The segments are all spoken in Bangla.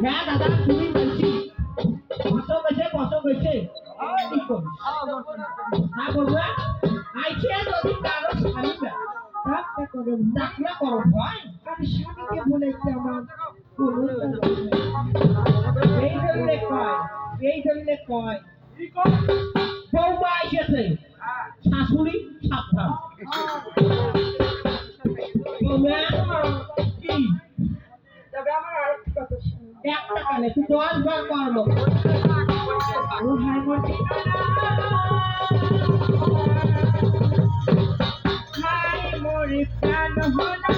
হ্যাঁ দাদা তুমি বলছি বসো গেছে হ্যাঁ বলবো আইছে যদি কারো স্বামীরা ডাকলা করো ভাই আমি স্বামীকে বলেছি আমার এই জন্য কয় বৌমা এসেছে শাশুড়ি সাবধান কি একটা কানে তুই 10 বার করবো ও হাই মরছি হাই মরে প্রাণ হনা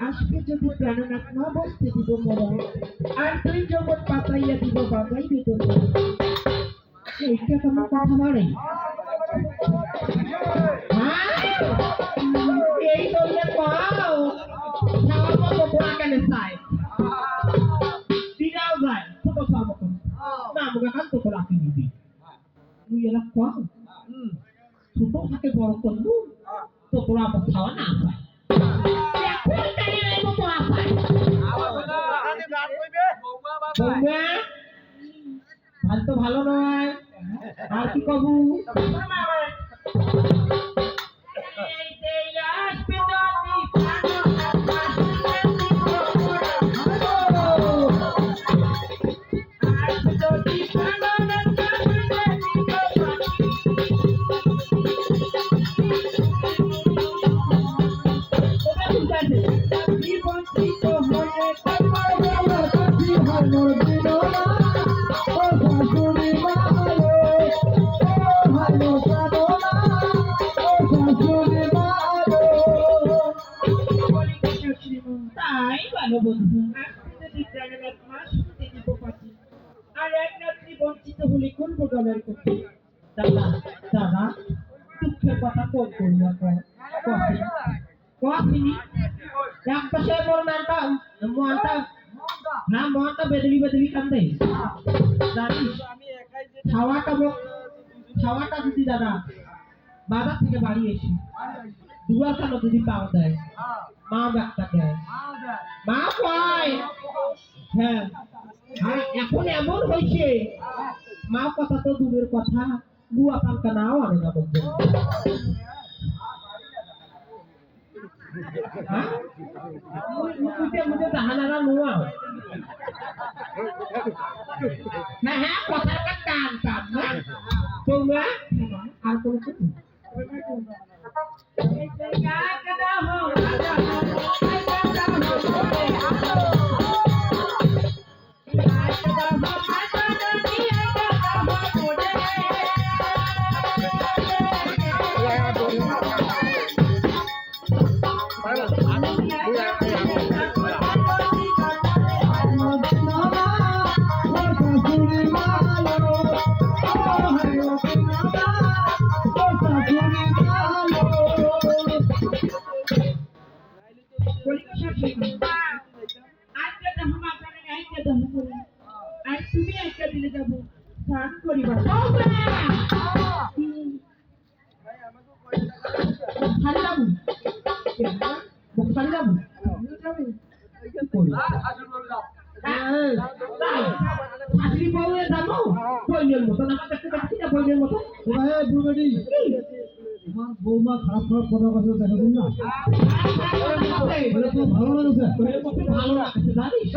আজকে যদি প্রাণনাথ না বসতে দিব মরণ আর তুই জগৎ পাতাইয়া দিব বাগাইবে তোর এইটা তোমার কথা মানে এই জন্য পাও খাওয়ার মতো পোড়া কেন চাই দিনাও যায় ছোট খাওয়ার মতন না আমাকে কান তো রাখি দিবি তুই এরা পাও ছোট থাকে বড় করবো তো তোরা খাওয়া না পায় তো ভালো নয় আর কি কবু বঞ্চিত হলে কোন প্রকারের করতে দাদা দাদা দুঃখের কথা কোন করিয়া কখিনি এক পাশে মোর মনটা বেদলি বেদলি কান্দে জানিস খাওয়াটা যদি দাদা বাজার থেকে বাড়ি এসে দুয়া খানো যদি পাও দেয় মা একটা দেয় মা পায় হ্যাঁ আর এখন এমন হয়েছে মা কথা তো দূরের কথা বুয়া পাঙ্কা নাও আনে না বলতে मुझे दहानारा नुआ मैं है पत्थर का काम ना तो मैं आपको क्या करना हो যাবো আর তুমি একটা দিলে যাবো স্নান করিবা খালি যাবো খালি যাবো শাশুড়ি বউয়ে জানো বইনের মতো আমার কাছে দেখছি না বইনের মতো বুড়ি আমার বৌমা খারাপ খারাপ কথা কথা দেখাবেন না ভালো লাগছে ভালো লাগছে জানিস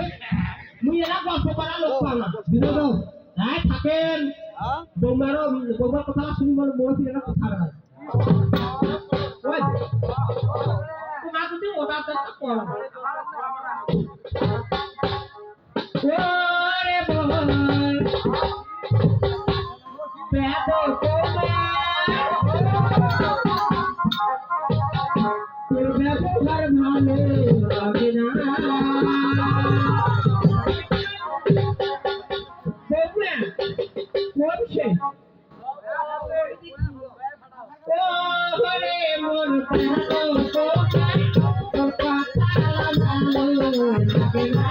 মুই এরা গল্প করা লোক পাও না দিলে দাও হ্যাঁ থাকেন বৌমার কথা শুনি মনে মনে ফিরে না কথা না ওই তোমার যদি ওটা করো ওরে বল পেদো তোর ব্যবহার ভালো লাগে না করছে ওরে মোর পেদো তোর কথা ভালো লাগে না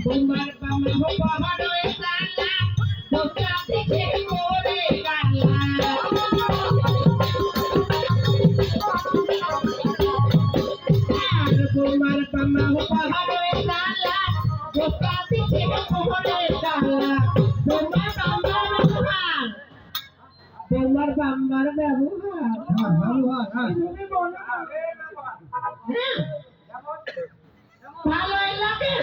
তোমার বাবা বাবা সালা তোকা থেকে করে গালা তোমার বাবা বাবা সালা তোকা থেকে করে গালা তোমার বাবার ব্যবহার ভালোই লাগে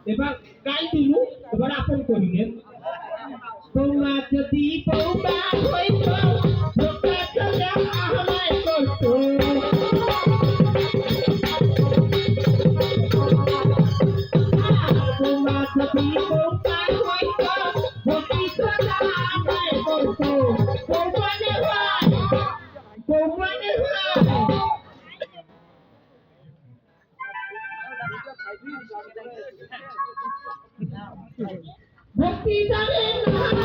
এবার গাই দিলু এবার আপন করিলেন তোমরা যদি বৌমা হইত আমায় করতো তোমরা যদি বৌমা হইত আমায় করতো বৌমানে ভাই ভক্তি জানে না